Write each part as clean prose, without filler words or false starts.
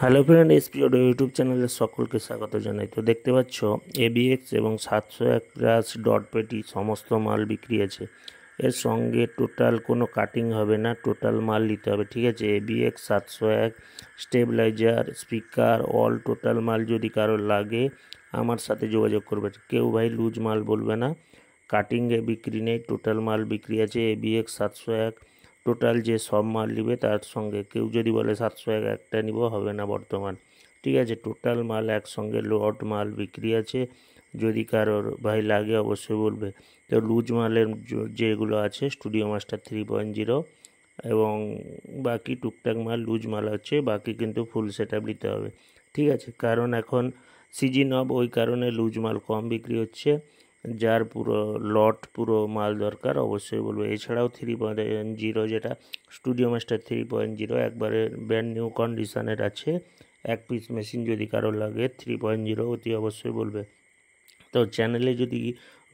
Hello friend, SP audio YouTube চ্যানেলে সকলকে স্বাগত জানাই। তো দেখতে পাচ্ছ এবিএক্স এবং 701 প্লাস ডট পেটি সমস্ত মাল বিক্রি আছে। এর সঙ্গে টোটাল কোনো কাটিং হবে না, টোটাল মাল নিতে হবে, ঠিক আছে। ABX 701 stabiliser, speaker, all total মাল যদি কারোর লাগে আমার সাথে যোগাযোগ করবে। কেউ ভাই লুজ মাল বলবে না, কাটিংয়ে বিক্রি নেই, টোটাল মাল বিক্রি আছে। এবিএক্স 701 টোটাল যে সব মাল নিবে তার সঙ্গে কেউ যদি বলে 701 একটা নিব, হবে না বর্তমান, ঠিক আছে। টোটাল মাল একসঙ্গে লট মাল বিক্রি আছে। যদি কারোর ভাই লাগে অবশ্যই বলবে। তো লুজ মালের যেগুলো আছে স্টুডিও মাস্টার 3.0 এবং বাকি টুকটাক মাল লুজ মাল আছে, বাকি কিন্তু ফুল সেট আপ নিতে হবে, ঠিক আছে। কারণ এখন সিজন অফ, ওই কারণে লুজ মাল কম বিক্রি হচ্ছে। যার পুরো লট পুরো মাল দরকার অবশ্যই বলবো। এছাড়াও 3.0 যেটা স্টুডিও মাস্টার 3.0 একবারে ব্র্যান্ড নিউ কন্ডিশনের আছে। এক পিস মেশিন যদি কারো লাগে 3.0 অতি অবশ্যই বলবে। তো চ্যানেলে যদি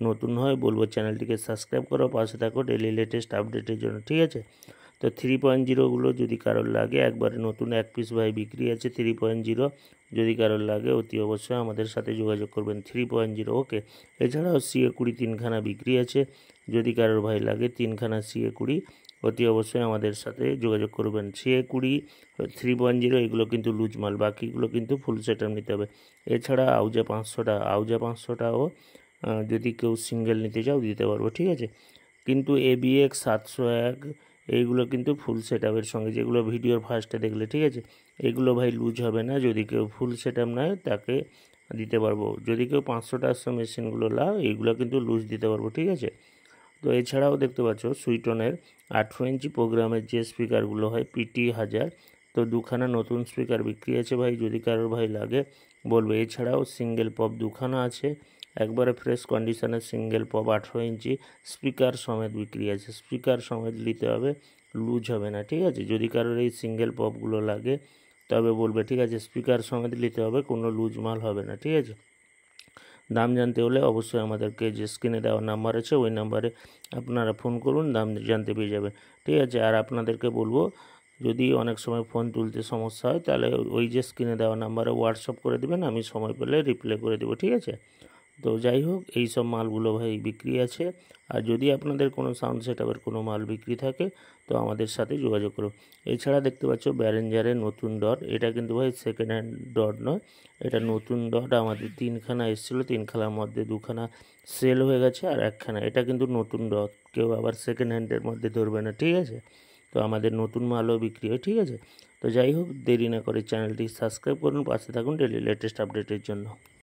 নতুন হয় বলবো চ্যানেলটিকে সাবস্ক্রাইব করো, পাশে থাকো ডেলি লেটেস্ট আপডেটের জন্য, ঠিক আছে। তো 3.0গুলো যদি কারোর লাগে একবারে নতুন এক পিস ভাই বিক্রি আছে 3.0, যদি কারোর লাগে অতি অবশ্যই আমাদের সাথে যোগাযোগ করবেন। 3.0 ওকে। এছাড়াও CA20 তিনখানা বিক্রি আছে, যদি কারোর ভাই লাগে তিনখানা CA20 অতি অবশ্যই আমাদের সাথে যোগাযোগ করবেন। CA20 3.0 এগুলো কিন্তু লুজ মাল, বাকিগুলো কিন্তু ফুল সেট আপ নিতে হবে। এছাড়া আউজা 500টাও যদি কেউ সিঙ্গেল নিতে চাও দিতে পারবো, ঠিক আছে। কিন্তু ABX 701 এইগুলো কিন্তু ফুল সেট আপের সঙ্গে, যেগুলো ভিডিওর ফার্স্টে দেখলে, ঠিক আছে। এগুলো ভাই লুজ হবে না, যদি কেউ ফুল সেট আপ নেয় তাকে দিতে পারবো। যদি কেউ 500টার মেশিনগুলো লাও এইগুলো কিন্তু লুজ দিতে পারবো, ঠিক আছে। তো এছাড়াও দেখতে পাচ্ছ সুইটনের 18 ইঞ্চি প্রোগ্রামের যে স্পিকারগুলো হয় PT1000, তো দুখানা নতুন স্পিকার বিক্রি আছে ভাই, যদি কারোর ভাই লাগে বলবে। এছাড়াও সিঙ্গেল পপ দুখানা আছে, একবারে ফ্রেশ কন্ডিশনের সিঙ্গেল পপ 18 ইঞ্চি স্পিকার সমেত বিক্রি আছে। স্পিকার সমেত নিতে হবে, লুজ হবে না, ঠিক আছে। যদি কারোর এই সিঙ্গেল পপগুলো লাগে তবে বলবে, ঠিক আছে। স্পিকার সমেত নিতে হবে, কোনো লুজ মাল হবে না, ঠিক আছে। দাম জানতে হলে অবশ্যই আমাদেরকে যে স্ক্রিনে দেওয়া নাম্বার আছে ওই নাম্বারে আপনারা ফোন করুন, দাম জানতে পেয়ে যাবে, ঠিক আছে। আর আপনাদেরকে বলবো, যদি অনেক সময় ফোন তুলতে সমস্যা হয় তাহলে ওই যে স্ক্রিনে দেওয়া নাম্বারে হোয়াটসঅ্যাপ করে দেবেন, আমি সময় পেলে রিপ্লাই করে দেবো, ঠিক আছে। তো যাই হোক, এই সব মালগুলো ভাই বিক্রি আছে। আর যদি আপনাদের কোনো সাউন্ড সেটআপের কোনো মাল বিক্রি থাকে তো আমাদের সাথে যোগাযোগ করুন। এছাড়া দেখতে পাচ্ছ ব্যারেঞ্জারের নতুন ডট, এটা কিন্তু ভাই সেকেন্ড হ্যান্ড ডট নয়, এটা নতুন ডট। আমাদের তিনখানা এসেছিলো, তিনখানার মধ্যে দুখানা সেল হয়ে গেছে আর একখানা, এটা কিন্তু নতুন ডট, কেউ আবার সেকেন্ড হ্যান্ডের মধ্যে ধরবে না, ঠিক আছে। তো আমাদের নতুন মালও বিক্রি হয়, ঠিক আছে। তো যাই হোক, দেরি না করে চ্যানেলটি সাবস্ক্রাইব করুন, পাশে থাকুন ডেলি লেটেস্ট আপডেটের জন্য।